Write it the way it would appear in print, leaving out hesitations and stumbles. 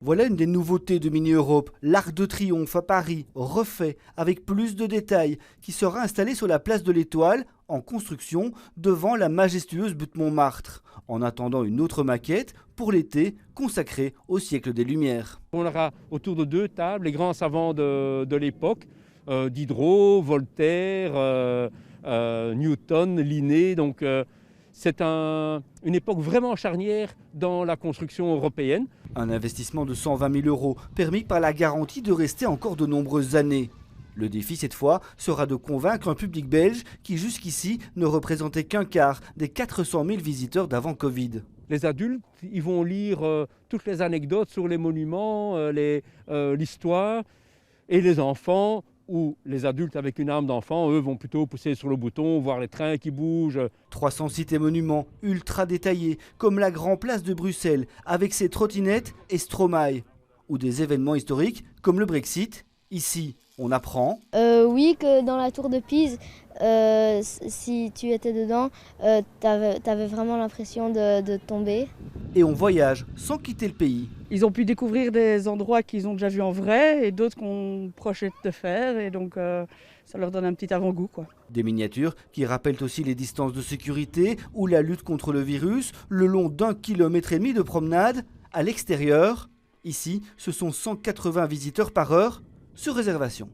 Voilà une des nouveautés de Mini Europe, l'Arc de Triomphe à Paris, refait avec plus de détails, qui sera installé sur la place de l'Étoile, en construction, devant la majestueuse butte Montmartre, en attendant une autre maquette pour l'été consacrée au siècle des Lumières. On aura autour de 2 tables les grands savants de l'époque, Diderot, Voltaire, Newton, Linné. Donc c'est une époque vraiment charnière dans la construction européenne. Un investissement de 120 000 € permis par la garantie de rester encore de nombreuses années. Le défi cette fois sera de convaincre un public belge qui jusqu'ici ne représentait qu'un quart des 400 000 visiteurs d'avant Covid. Les adultes, ils vont lire toutes les anecdotes sur les monuments, l'histoire, et les enfants ou les adultes avec une âme d'enfant, eux, vont plutôt pousser sur le bouton, voir les trains qui bougent. 300 sites et monuments ultra détaillés, comme la Grand Place de Bruxelles, avec ses trottinettes et Stromae, ou des événements historiques comme le Brexit. Ici, on apprend. Oui, que dans la tour de Pise, si tu étais dedans, t'avais vraiment l'impression de tomber. Et on voyage sans quitter le pays. Ils ont pu découvrir des endroits qu'ils ont déjà vus en vrai et d'autres qu'on projette de faire. Et donc, ça leur donne un petit avant-goût, quoi. Des miniatures qui rappellent aussi les distances de sécurité ou la lutte contre le virus le long d'1,5 km de promenade à l'extérieur. Ici, ce sont 180 visiteurs par heure sur réservation.